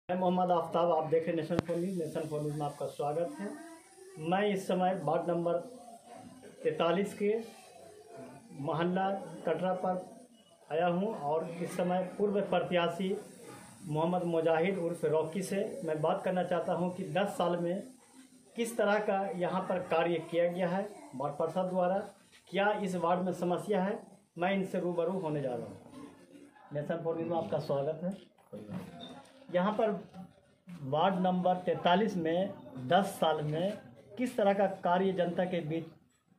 मैं मोहम्मद आफ्ताब, आप देखें nation for news. Nation for news में आपका स्वागत है। मैं इस समय वार्ड नंबर 43 के मोहल्ला कटरा पर आया हूं और इस समय पूर्व प्रत्याशी मोहम्मद मुजाहिद उर्फ रॉकी से मैं बात करना चाहता हूं कि 10 साल में किस तरह का यहां पर कार्य किया गया है वार्ड पार्षद द्वारा, क्या इस वार्ड में समस्या है। मैं इनसे रूबरू होने जा रहा हूँ। नेशन फॉर न्यूज़ में आपका स्वागत है। यहाँ पर वार्ड नंबर 43 में 10 साल में किस तरह का कार्य जनता के बीच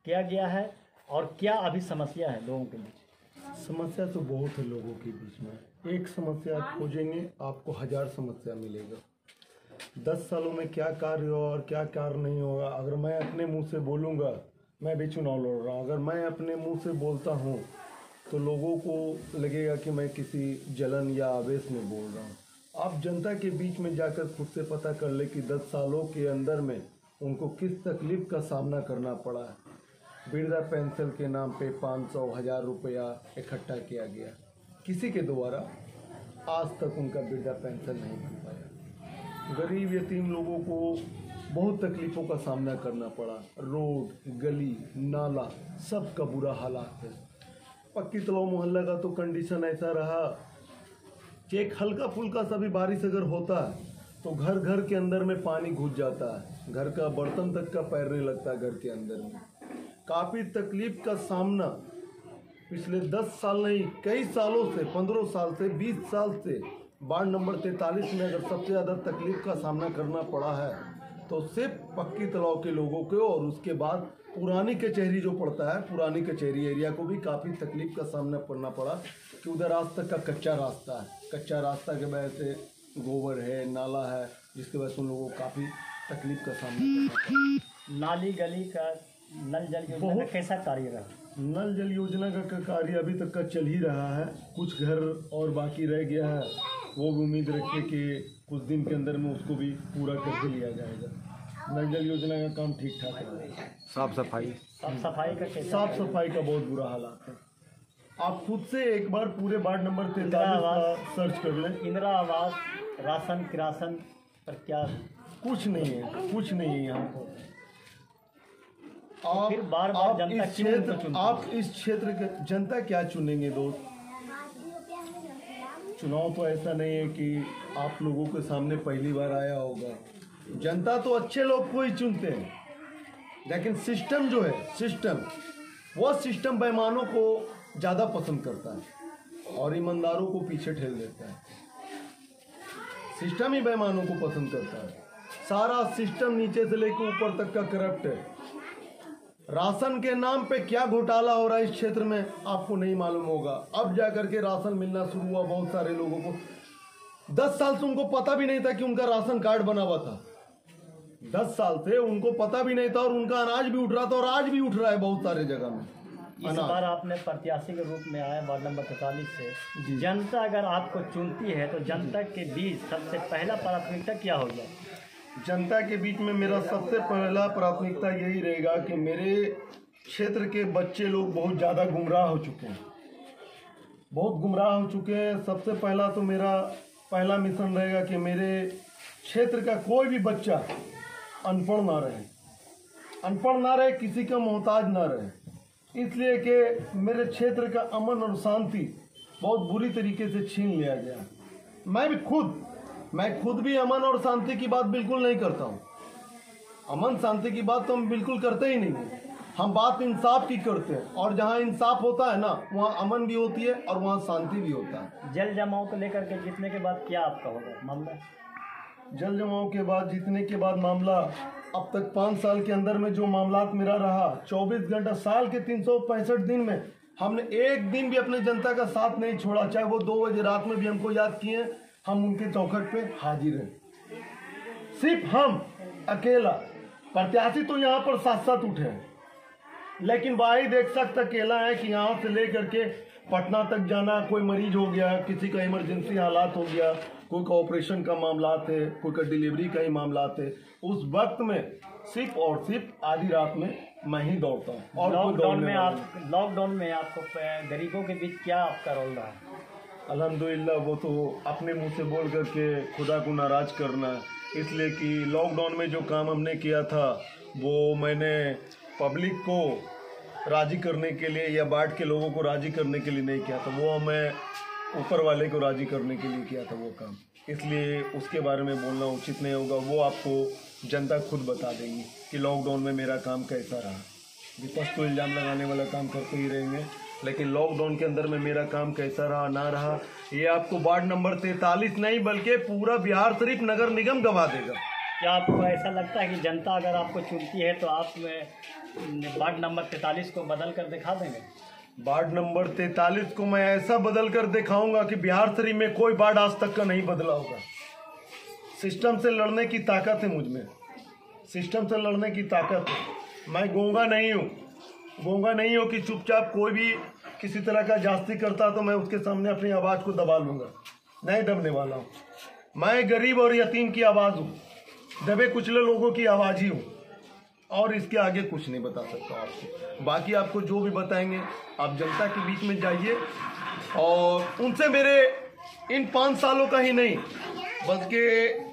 किया गया है और क्या अभी समस्या है लोगों के बीच। समस्या तो बहुत है लोगों के बीच में। एक समस्या खोजेंगे आपको 1000 समस्या मिलेगा। 10 सालों में क्या कार्य हो और क्या कार्य नहीं होगा। अगर मैं अपने मुंह से बोलूँगा, मैं भी चुनाव लड़ रहा हूँ, अगर मैं अपने मुंह से बोलता हूँ तो लोगों को लगेगा कि मैं किसी जलन या आवेश में बोल रहा हूँ। आप जनता के बीच में जाकर खुद से पता कर ले कि 10 सालों के अंदर में उनको किस तकलीफ का सामना करना पड़ा है। वृद्धा पेंशन के नाम पे 500 1000 रुपया इकट्ठा किया गया, किसी के द्वारा आज तक उनका वृद्धा पेंशन नहीं बन पाया। गरीब यतीम लोगों को बहुत तकलीफ़ों का सामना करना पड़ा। रोड, गली, नाला सब का बुरा हालात है। पक्की तलाव मोहल्ला का तो कंडीशन ऐसा रहा कि एक हल्का फुल्का सा भी बारिश अगर होता है तो घर घर के अंदर में पानी घुस जाता है, घर का बर्तन तक का पैरने लगता है घर के अंदर में। काफ़ी तकलीफ का सामना पिछले 10 साल नहीं, कई सालों से, 15 साल से, 20 साल से वार्ड नंबर 43 में अगर सबसे ज़्यादा तकलीफ का सामना करना पड़ा है तो सिर्फ पक्की तलाव के लोगों को। और उसके बाद पुरानी कचहरी जो पड़ता है, पुरानी कचहरी एरिया को भी काफ़ी तकलीफ का सामना करना पड़ा कि उधर आज तक का कच्चा रास्ता है। कच्चा रास्ता के वजह से गोबर है, नाला है, जिसकी वजह से उन लोगों को काफ़ी तकलीफ का सामना करना पड़ा। नाली गली का नल जल योजना का कैसा कार्य रहा। नल जल योजना का कार्य अभी तक का चल ही रहा है। कुछ घर और बाकी रह गया है, वो भी उम्मीद रखिए कि कुछ दिन के अंदर में उसको भी पूरा करके लिया जाएगा। नल जल योजना का काम ठीक ठाक है। साफ सफाई साफ सफाई का बहुत बुरा हालात है। आप खुद से एक बार पूरे वार्ड नंबर 43 सर्च कर लें। इंदिरा आवास, राशन किरासन पर क्या कुछ नहीं है, कुछ नहीं है यहाँ पर। आप इस क्षेत्र के जनता क्या चुनेंगे दोस्त। चुनाव तो ऐसा नहीं है कि आप लोगों के सामने पहली बार आया होगा। जनता तो अच्छे लोग को ही चुनते हैं, लेकिन सिस्टम जो है, सिस्टम बेईमानों को ज़्यादा पसंद करता है और ईमानदारों को पीछे ठेल देता है। सिस्टम ही बेईमानों को पसंद करता है। सारा सिस्टम नीचे से लेकर ऊपर तक का करप्ट है। राशन के नाम पे क्या घोटाला हो रहा है इस क्षेत्र में आपको नहीं मालूम होगा। अब जाकर के राशन मिलना शुरू हुआ बहुत सारे लोगों को। 10 साल से उनको पता भी नहीं था कि उनका राशन कार्ड बना हुआ था। 10 साल से उनको पता भी नहीं था और उनका अनाज भी उठ रहा था और आज भी उठ रहा है बहुत सारे जगह में। इस बार आपने प्रत्याशी के रूप में आए वार्ड नंबर 43 से। जनता अगर आपको चुनती है तो जनता के बीच सबसे पहला प्राथमिकता क्या होगा। जनता के बीच में मेरा सबसे पहला प्राथमिकता यही रहेगा कि मेरे क्षेत्र के बच्चे लोग बहुत ज़्यादा गुमराह हो चुके हैं, बहुत गुमराह हो चुके हैं। सबसे पहला तो मेरा पहला मिशन रहेगा कि मेरे क्षेत्र का कोई भी बच्चा अनपढ़ ना रहे, किसी का मोहताज ना रहे। इसलिए कि मेरे क्षेत्र का अमन और शांति बहुत बुरी तरीके से छीन लिया गया। मैं खुद भी अमन और शांति की बात बिल्कुल नहीं करता हूँ। अमन शांति की बात तो हम बिल्कुल करते ही नहीं हैं। हम बात इंसाफ की करते हैं और जहाँ इंसाफ होता है ना, वहाँ अमन भी होती है और वहाँ शांति भी होता है। जल जमाव को लेकर के जीतने के बाद क्या आपका होगा मामला। जल जमाव के बाद जीतने के बाद मामला, अब तक 5 साल के अंदर में जो मामलात मेरा रहा, 24 घंटा साल के 365 दिन में हमने एक दिन भी अपने जनता का साथ नहीं छोड़ा। चाहे वो 2 बजे रात में भी हमको याद किए, हम उनके चौखट पे हाजिर हैं। सिर्फ हम अकेला प्रत्याशी तो यहाँ पर 7-7 उठे हैं, लेकिन वाहिद एक शख्स अकेला है कि यहाँ से लेकर के पटना तक जाना। कोई मरीज हो गया, किसी का इमरजेंसी हालात हो गया, कोई का ऑपरेशन का मामला थे, कोई का डिलीवरी का ही मामला थे, उस वक्त में सिर्फ और सिर्फ आधी रात में मैं ही दौड़ता हूँ। और लॉकडाउन में आपको गरीबों के बीच क्या आपका रोल रहा है। अल्हम्दुलिल्लाह वो तो अपने मुंह से बोल करके खुदा को नाराज करना, इसलिए कि लॉकडाउन में जो काम हमने किया था वो मैंने पब्लिक को राज़ी करने के लिए या बाढ़ के लोगों को राज़ी करने के लिए नहीं किया था, वो मैं ऊपर वाले को राज़ी करने के लिए किया था वो काम, इसलिए उसके बारे में बोलना उचित नहीं होगा। वो आपको जनता खुद बता देंगी कि लॉकडाउन में मेरा काम कैसा रहा। विपक्ष तो इल्ज़ाम लगाने वाला काम करते ही रहेंगे, लेकिन लॉकडाउन के अंदर में मेरा काम कैसा रहा ना रहा ये आपको वार्ड नंबर 43 नहीं बल्कि पूरा बिहार शरीफ नगर निगम गवा देगा। क्या आपको ऐसा लगता है कि जनता अगर आपको चुनती है तो आप वार्ड नंबर 43 को बदल कर दिखा देंगे? वार्ड नंबर 43 को मैं ऐसा बदल कर दिखाऊंगा कि बिहार शरीफ में कोई वार्ड आज तक का नहीं बदला होगा। सिस्टम से लड़ने की ताकत है मुझ में, सिस्टम से लड़ने की ताकत है। मैं गूंगा नहीं हूँ कि चुपचाप कोई भी किसी तरह का जास्ती करता तो मैं उसके सामने अपनी आवाज़ को दबा लूँगा, नहीं दबने वाला हूँ। मैं गरीब और यतीम की आवाज़ हूँ, दबे कुचले लोगों की आवाज़ ही हूँ, और इसके आगे कुछ नहीं बता सकता आपको। बाकी आपको जो भी बताएंगे आप जनता के बीच में जाइए और उनसे मेरे इन 5 सालों का ही नहीं बल्कि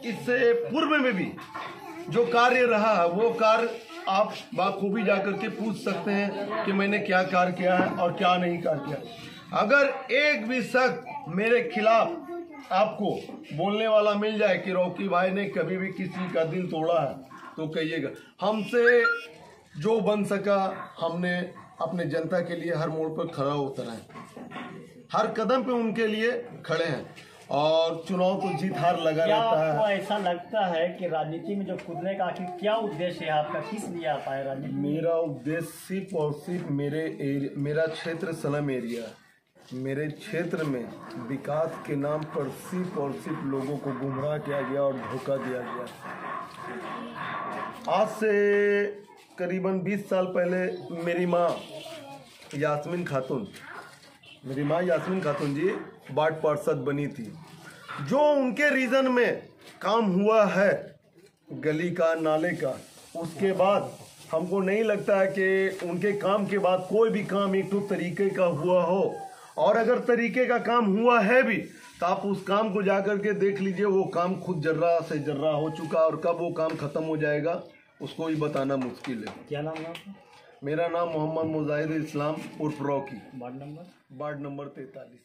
इससे पूर्व में भी जो कार्य रहा है वो कार्य आप बाखूबी जा करके पूछ सकते हैं कि मैंने क्या कार्य किया है और क्या नहीं कार्य किया। अगर एक भी शख्स मेरे खिलाफ आपको बोलने वाला मिल जाए कि रॉकी भाई ने कभी भी किसी का दिल तोड़ा है तो कहिएगा। हमसे जो बन सका हमने अपने जनता के लिए हर मोड़ पर खड़ा उतरा है, हर कदम पे उनके लिए खड़े हैं, और चुनाव तो जीत हार लगा रहता है। आपको ऐसा लगता है कि राजनीति में जो कूदने का आखिर क्या उद्देश्य है आपका, किस लिए आप आए राजनीति? मेरा उद्देश्य सिर्फ और सिर्फ मेरा क्षेत्र स्लम एरिया है। मेरे क्षेत्र में विकास के नाम पर सिर्फ और सिर्फ लोगों को गुमराह किया गया और धोखा दिया गया। आज से करीबन 20 साल पहले मेरी माँ यास्मीन खातून जी वार्ड पार्षद बनी थी। जो उनके रीजन में काम हुआ है गली का, नाले का, उसके बाद हमको नहीं लगता है कि उनके काम के बाद कोई भी काम एक तो तरीके का हुआ हो, और अगर तरीके का काम हुआ है भी तो आप उस काम को जाकर के देख लीजिए, वो काम खुद जर्रा से जर्रा हो चुका, और कब वो काम खत्म हो जाएगा उसको ही बताना मुश्किल है। क्या नाम है आपका? मेरा नाम मोहम्मद मुजाहिद इस्लाम उर्फ Rocky. Ward number? Ward number 43।